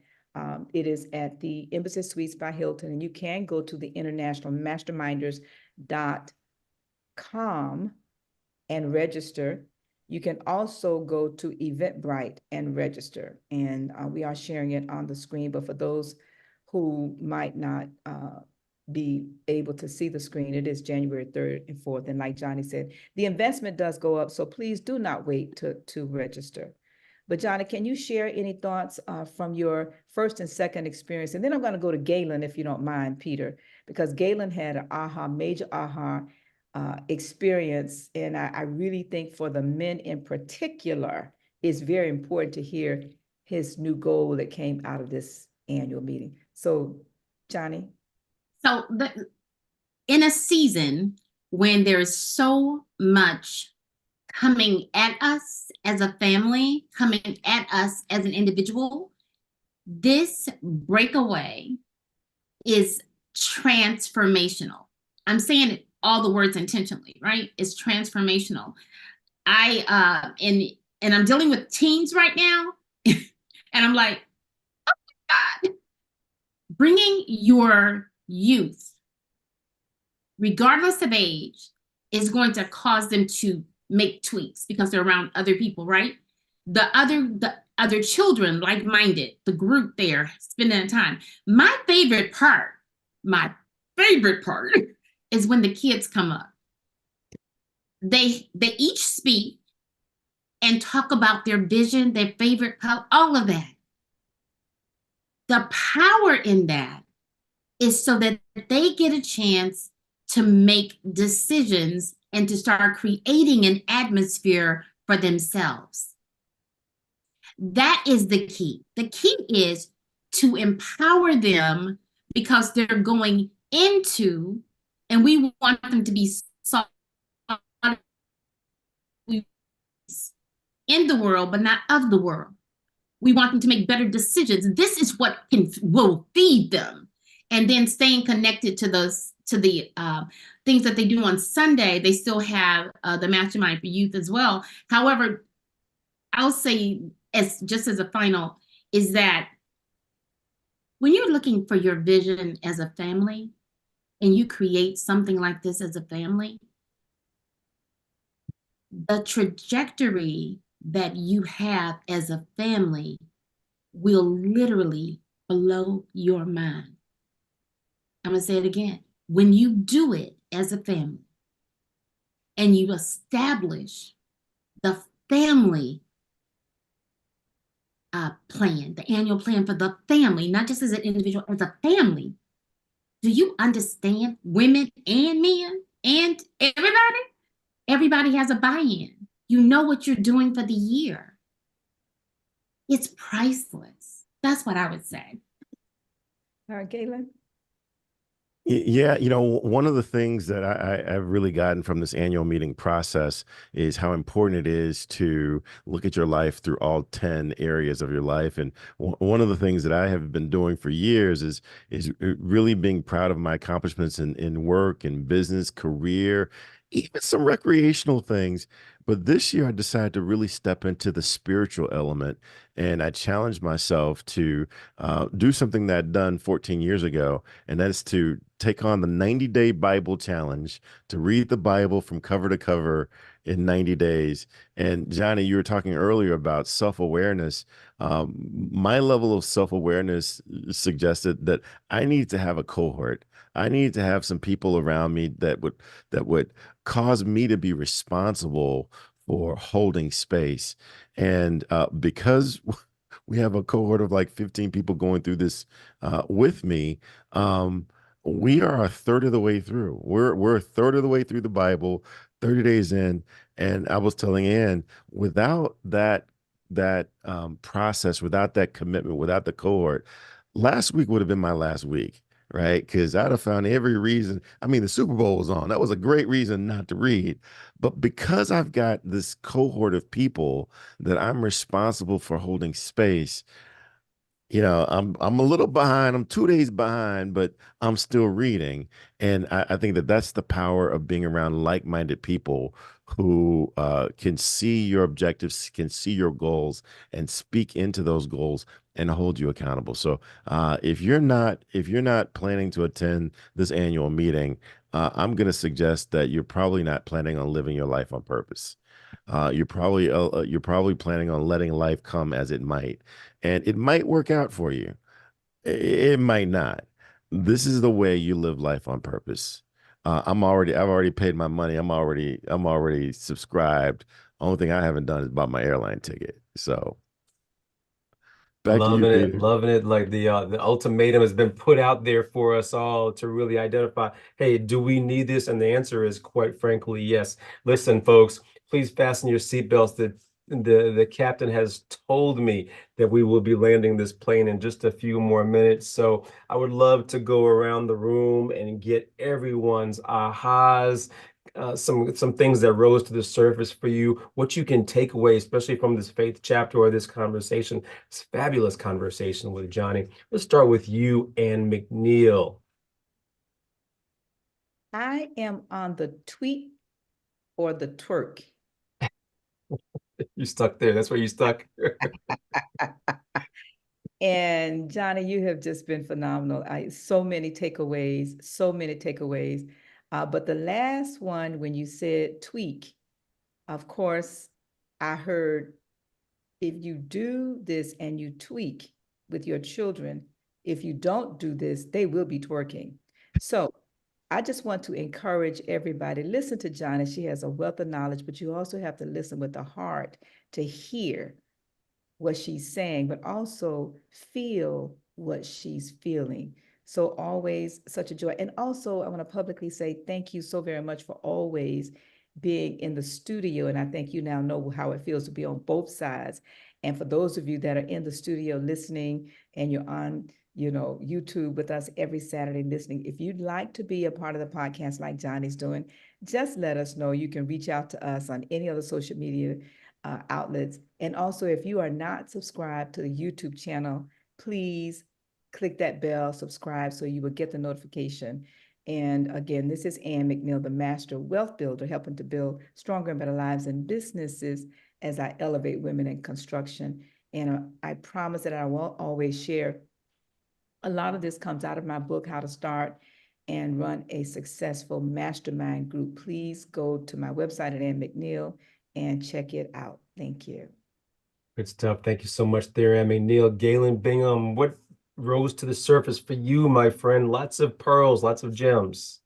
It is at the Embassy Suites by Hilton, and you can go to the internationalmasterminders.com and register. You can also go to Eventbrite and register, and we are sharing it on the screen. But for those who might not be able to see the screen, it is January 3rd and 4th. And like Johnnie said, the investment does go up, so please do not wait to register. But Johnnie, can you share any thoughts from your first and second experience? And then I'm going to go to Galen, if you don't mind, Peter, because Galen had an major aha experience. And I really think for the men in particular, it's very important to hear his new goal that came out of this annual meeting. So, Johnnie. So in a season when there's so much coming at us as a family, coming at us as an individual, this breakaway is transformational. I'm saying all the words intentionally, right? It's transformational. And I'm dealing with teens right now, and I'm like, oh my God, bringing your youth, regardless of age, is going to cause them to make tweaks because they're around other people, right? The other children, like-minded, the group there, spending time. My favorite part is when the kids come up. They each speak and talk about their vision, their favorite color, all of that. The power in that is so that they get a chance to make decisions and to start creating an atmosphere for themselves. That is the key. The key is to empower them because they're going into, and we want them to be in the world, but not of the world. We want them to make better decisions. This is what will feed them. And then staying connected to the things that they do on Sunday, they still have the Mastermind for Youth as well. However, I'll say, just as a final, is that when you're looking for your vision as a family and you create something like this as a family, the trajectory that you have as a family will literally blow your mind. I'm going to say it again. When you do it as a family and you establish the family plan, the annual plan for the family, not just as an individual, as a family, do you understand women and men and everybody? Everybody has a buy-in. You know what you're doing for the year. It's priceless. That's what I would say. All right, Galen. Yeah, one of the things that I've really gotten from this annual meeting process is how important it is to look at your life through all 10 areas of your life. And one of the things that I have been doing for years is really being proud of my accomplishments in work and business, career, even some recreational things. But this year I decided to really step into the spiritual element, and I challenged myself to do something that I'd done 14 years ago, and that is to take on the 90-day Bible challenge, to read the Bible from cover to cover in 90 days. And Johnny, you were talking earlier about self-awareness. My level of self-awareness suggested that I need to have a cohort. I need to have some people around me that would cause me to be responsible for holding space. And because we have a cohort of like 15 people going through this with me, um, we are a third of the way through. We're a third of the way through the Bible, 30 days in. And I was telling Ann, without that process, without that commitment, without the cohort, last week would have been my last week, right? Because I'd have found every reason. I mean, the Super Bowl was on. That was a great reason not to read. But because I've got this cohort of people that I'm responsible for holding space, I'm a little behind. I'm 2 days behind, but I'm still reading. And I think that that's the power of being around like-minded people who can see your objectives, can see your goals, and speak into those goals and hold you accountable. So if you're not planning to attend this annual meeting, I'm going to suggest that you're probably not planning on living your life on purpose. You're probably planning on letting life come as it might, and it might work out for you. It might not. This is the way you live life on purpose. I've already paid my money. I'm already subscribed. Only thing I haven't done is bought my airline ticket. So back to you, Loving it, Peter. loving it. Like the ultimatum has been put out there for us all to really identify, hey, do we need this? And the answer is quite frankly, yes. Listen, folks, please fasten your seatbelts. The captain has told me that we will be landing this plane in just a few more minutes. So I would love to go around the room and get everyone's ahas, some things that rose to the surface for you, what you can take away, especially from this faith chapter or this conversation, this fabulous conversation with Johnnie. Let's start with you, Ann McNeil. I am on the tweet or the twerk. You stuck there. That's where you stuck. And Johnny, you have just been phenomenal. So many takeaways, so many takeaways. But the last one, when you said tweak, of course, I heard if you do this and you tweak with your children, if you don't do this, they will be twerking. So I just want to encourage everybody, listen to Johnny. She has a wealth of knowledge, but you also have to listen with the heart to hear what she's saying, but also feel what she's feeling. So always such a joy. And also I want to publicly say thank you so very much for always being in the studio. And I think you now know how it feels to be on both sides. And for those of you that are in the studio listening and you're on, YouTube with us every Saturday listening, if you'd like to be a part of the podcast like Johnny's doing, just let us know. You can reach out to us on any other social media outlets. And also, if you are not subscribed to the YouTube channel, please click that bell, subscribe, so you will get the notification. And again, this is Ann McNeil, the Master Wealth Builder, helping to build stronger and better lives and businesses as I elevate women in construction. And I promise that I will always share. A lot of this comes out of my book, How to Start and Run a Successful Mastermind Group. Please go to my website at Ann McNeil and check it out. Thank you. Good stuff. Thank you so much there, Ann McNeil. Galen Bingham, what rose to the surface for you, my friend? Lots of pearls, lots of gems.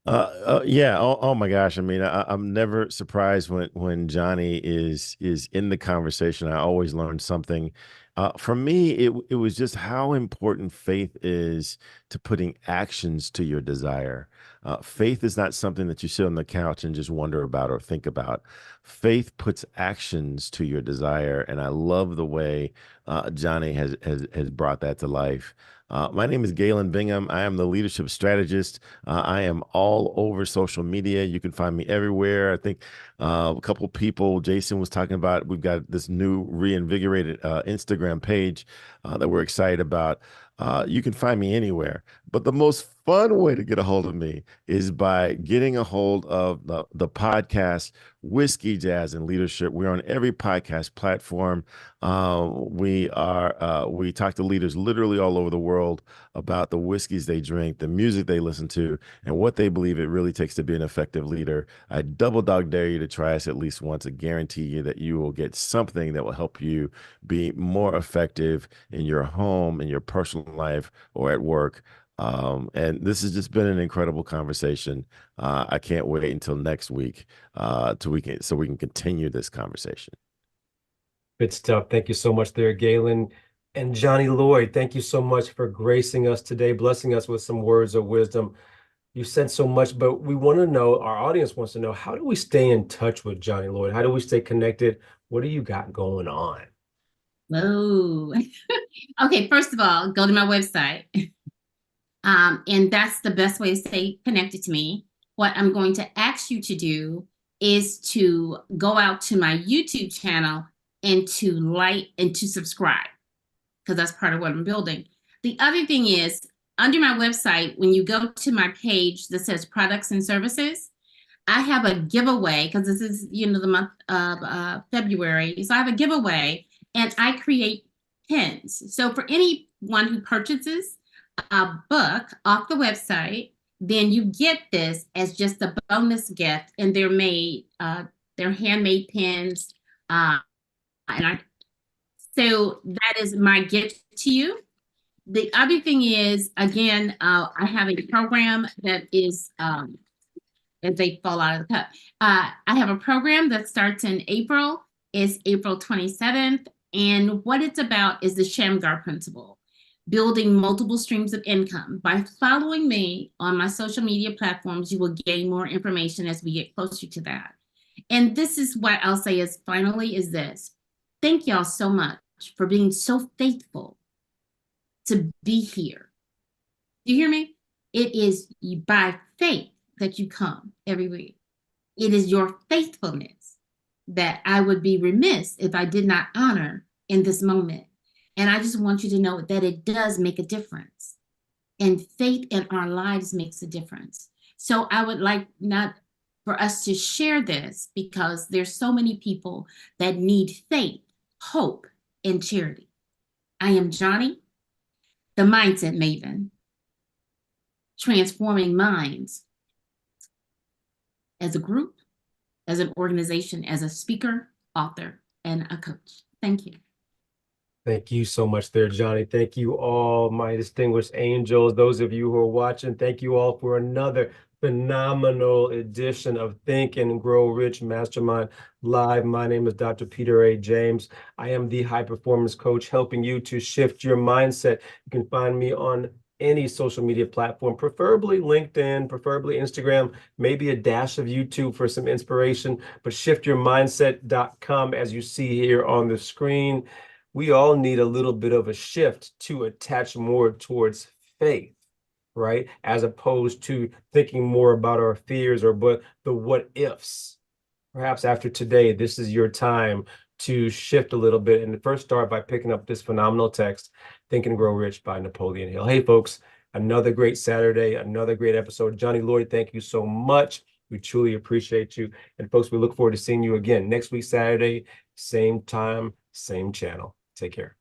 Yeah. Oh my gosh. I mean, I'm never surprised when Johnny is in the conversation. I always learn something. For me, it was just how important faith is to putting actions to your desire. Faith is not something that you sit on the couch and just wonder about or think about. Faith puts actions to your desire, and I love the way Johnny has brought that to life. My name is Galen Bingham. I am the leadership strategist. I am all over social media. You can find me everywhere. I think a couple people, Jason was talking about, we've got this new reinvigorated Instagram page that we're excited about. You can find me anywhere. But the most fun way to get a hold of me is by getting a hold of the podcast Whiskey, Jazz, and Leadership. We're on every podcast platform. We talk to leaders literally all over the world about the whiskeys they drink, the music they listen to, and what they believe it really takes to be an effective leader. I double dog dare you to try us at least once. I guarantee you that you will get something that will help you be more effective in your home, in your personal life, or at work. And this has just been an incredible conversation. I can't wait until next week so we can continue this conversation. Good stuff. Thank you so much there, Galen. And Johnny Lloyd, thank you so much for gracing us today, blessing us with some words of wisdom. You said so much, but we want to know, our audience wants to know, how do we stay in touch with Johnny Lloyd? How do we stay connected? What do you got going on? Whoa. Okay, first of all, go to my website. And that's the best way to stay connected to me. What I'm going to ask you to do is to go out to my YouTube channel and to like and to subscribe, because that's part of what I'm building. The other thing is, under my website, when you go to my page that says products and services, I have a giveaway, because this is, the month of February. So I have a giveaway, and I create pins. So for anyone who purchases a book off the website, then you get this as just a bonus gift, and they're handmade pins. So that is my gift to you. The other thing is, again, I have a program that is, as they fall out of the cup. I have a program that starts in April. It's April 27th. And what it's about is the Shamgar principle, building multiple streams of income. By following me on my social media platforms, you will gain more information as we get closer to that. And this is what I'll say is finally is this. Thank y'all so much for being so faithful to be here. Do you hear me? It is by faith that you come every week. It is your faithfulness that I would be remiss if I did not honor in this moment. And I just want you to know that it does make a difference. And faith in our lives makes a difference. So I would like not for us to share this, because there's so many people that need faith, hope, and charity. I am Johnnie, the Mindset Maven, transforming minds as a group, as an organization, as a speaker, author, and a coach. Thank you. Thank you so much there, Johnny. Thank you all, my distinguished angels. Those of you who are watching, thank you all for another phenomenal edition of Think and Grow Rich Mastermind Live. My name is Dr. Peter A. James. I am the high performance coach helping you to shift your mindset. You can find me on any social media platform, preferably LinkedIn, preferably Instagram, maybe a dash of YouTube for some inspiration, but shiftyourmindset.com, as you see here on the screen. We all need a little bit of a shift to attach more towards faith, right? As opposed to thinking more about our fears or but the what ifs. Perhaps after today, this is your time to shift a little bit, and first start by picking up this phenomenal text, Think and Grow Rich by Napoleon Hill. Hey folks, another great Saturday, another great episode. Johnny Lloyd, thank you so much. We truly appreciate you. And folks, we look forward to seeing you again next week, Saturday, same time, same channel. Take care.